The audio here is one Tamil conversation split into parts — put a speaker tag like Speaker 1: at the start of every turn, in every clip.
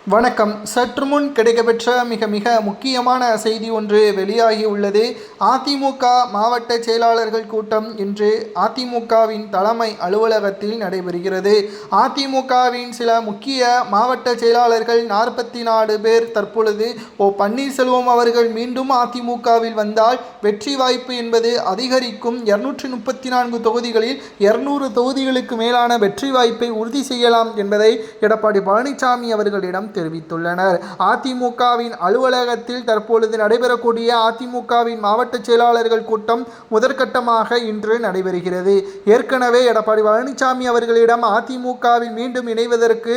Speaker 1: வணக்கம். சற்று முன் கிடைக்கப்பெற்ற மிக முக்கியமான செய்தி ஒன்று வெளியாகி உள்ளது. அதிமுக மாவட்ட செயலாளர்கள் கூட்டம் இன்று அதிமுகவின் தலைமை அலுவலகத்தில் நடைபெறுகிறது. அதிமுகவின் சில முக்கிய மாவட்ட செயலாளர்கள் 44 பேர் தற்பொழுது பன்னீர்செல்வம் அவர்கள் மீண்டும் அதிமுகவில் வந்தால் வெற்றி வாய்ப்பு என்பது அதிகரிக்கும், 234 தொகுதிகளில் 200 தொகுதிகளுக்கு மேலான வெற்றி வாய்ப்பை உறுதி செய்யலாம் என்பதை எடப்பாடி பழனிசாமி அவர்களிடம் தெரிவித்துள்ளனர். அதிமுகவின் அலுவலகத்தில் தற்பொழுது நடைபெறக்கூடிய அதிமுகவின் மாவட்ட செயலாளர்கள் கூட்டம் முதற்கட்டமாக இன்று நடைபெறுகிறது. ஏற்கனவே எடப்பாடி பழனிசாமி அவர்களிடம் அதிமுகவில் மீண்டும் இணைவதற்கு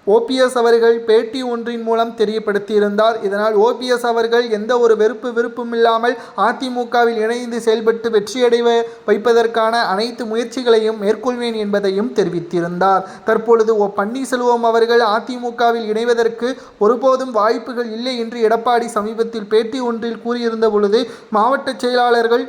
Speaker 1: ஓபிஎஸ் அவர்கள் பேட்டி ஒன்றின் மூலம் தெரியப்படுத்தியிருந்தார். இதனால் ஓபிஎஸ் அவர்கள் எந்த ஒரு விருப்பமில்லாமல் அதிமுகவில் இணைந்து செயல்பட்டு வெற்றியடைய வைப்பதற்கான அனைத்து முயற்சிகளையும் மேற்கொள்வேன் என்பதையும் தெரிவித்திருந்தார். தற்பொழுது பன்னீர்செல்வம் அவர்கள் அதிமுகவில் இணைவதற்கு ஒருபோதும் வாய்ப்புகள் இல்லை என்று எடப்பாடி சமீபத்தில் பேட்டி ஒன்றில் கூறியிருந்த பொழுது மாவட்ட செயலாளர்கள்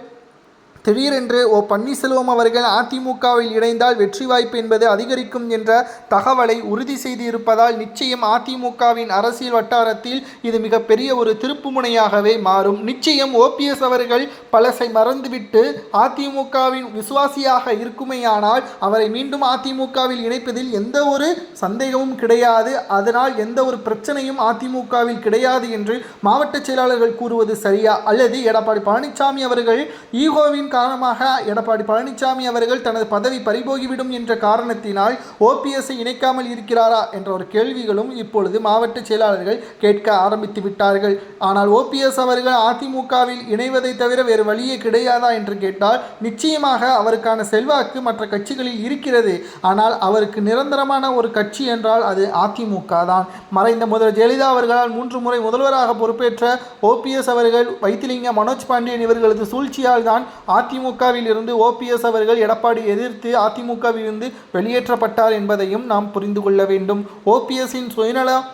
Speaker 1: திடீரென்று பன்னீர்செல்வம் அவர்கள் அதிமுகவில் இணைந்தால் வெற்றி வாய்ப்பு என்பது அதிகரிக்கும் என்ற தகவலை உறுதி செய்து இருப்பதால் நிச்சயம் அதிமுகவின் அரசியல் வட்டாரத்தில் இது மிகப்பெரிய ஒரு திருப்புமுனையாகவே மாறும். நிச்சயம் ஓபிஎஸ் அவர்கள் பழசை மறந்துவிட்டு அதிமுகவின் விசுவாசியாக இருக்குமேயானால் அவரை மீண்டும் அதிமுகவில் இணைப்பதில் எந்த ஒரு சந்தேகமும் கிடையாது. அதனால் எந்த ஒரு பிரச்சனையும் அதிமுகவில் கிடையாது என்று மாவட்ட செயலாளர்கள் கூறுவது சரியா, அல்லது எடப்பாடி பழனிசாமி அவர்கள் ஈகோவின் காரணமாக எடப்பாடி பழனிசாமி அவர்கள் தனது பதவி பறிபோகிவிடும் என்ற காரணத்தினால் ஓபிஎஸ்ஐ இணைக்காமல் இருக்கிறாரா என்ற ஒரு கேள்விகளும் இப்பொழுது மாவட்ட செயலாளர்கள் கேட்க ஆரம்பித்து விட்டார்கள். ஆனால் ஓபிஎஸ் அவர்கள் அதிமுகவில் இணைவதை தவிர வேறு வழியே கிடையாதா என்று கேட்டால் நிச்சயமாக அவருக்கான செல்வாக்கு மற்ற கட்சிகளில் இருக்கிறது. ஆனால் அவருக்கு நிரந்தரமான ஒரு கட்சி என்றால் அது அதிமுக தான். மறைந்த முதல்வர் ஜெயலலிதா அவர்களால் 3 முறை முதல்வராக பொறுப்பேற்ற ஓபிஎஸ் அவர்கள் வைத்திலிங்கம், மனோஜ் பாண்டியன் இவர்களது சூழ்ச்சியால் தான் அதிமுகவில் இருந்து ஓபிஎஸ் அவர்கள் எடப்பாடி எதிர்த்து அதிமுகவில் இருந்து வெளியேற்றப்பட்டார் என்பதையும் நாம் புரிந்து கொள்ள வேண்டும். ஓபிஎஸ்ஸின் சுயநலம்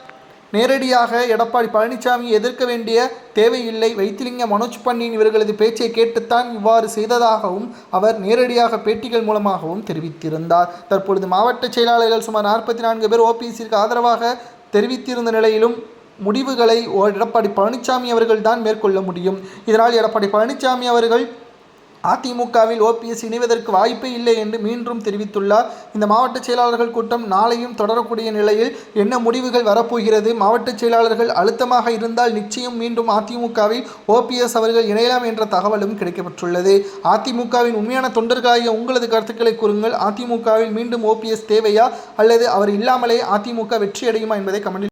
Speaker 1: நேரடியாக எடப்பாடி பழனிசாமி எதிர்க்க வேண்டிய தேவையில்லை. வைத்திலிங்கம், மனோஜ் பாண்டியன் இவர்களது பேச்சை கேட்டுத்தான் இவ்வாறு செய்ததாகவும் அவர் நேரடியாக பேட்டிகள் மூலமாகவும் தெரிவித்திருந்தார். தற்பொழுது மாவட்ட செயலாளர்கள் சுமார் 44 பேர் ஓபிஎஸ்ஸிற்கு ஆதரவாக தெரிவித்திருந்த நிலையிலும் முடிவுகளை எடப்பாடி பழனிசாமி அவர்கள் தான் மேற்கொள்ள முடியும். இதனால் எடப்பாடி பழனிசாமி அவர்கள் அதிமுகவில் ஓபிஎஸ் இணைவதற்கு வாய்ப்பே இல்லை என்று மீண்டும் தெரிவித்துள்ளார். இந்த மாவட்ட செயலாளர்கள் கூட்டம் நாளையும் தொடரக்கூடிய நிலையில் என்ன முடிவுகள் வரப்போகிறது, மாவட்ட செயலாளர்கள் அழுத்தமாக இருந்தால் நிச்சயம் மீண்டும் அதிமுகவில் ஓபிஎஸ் அவர்கள் இணையலாம் என்ற தகவலும் கிடைக்கப்பட்டுள்ளது. அதிமுகவின் உண்மையான தொண்டர்களாகிய உங்களது கருத்துக்களை கூறுங்கள். அதிமுகவில் மீண்டும் ஓபிஎஸ் தேவையா, அல்லது அவர் இல்லாமலே அதிமுக வெற்றி அடையுமா என்பதை கமெண்டில்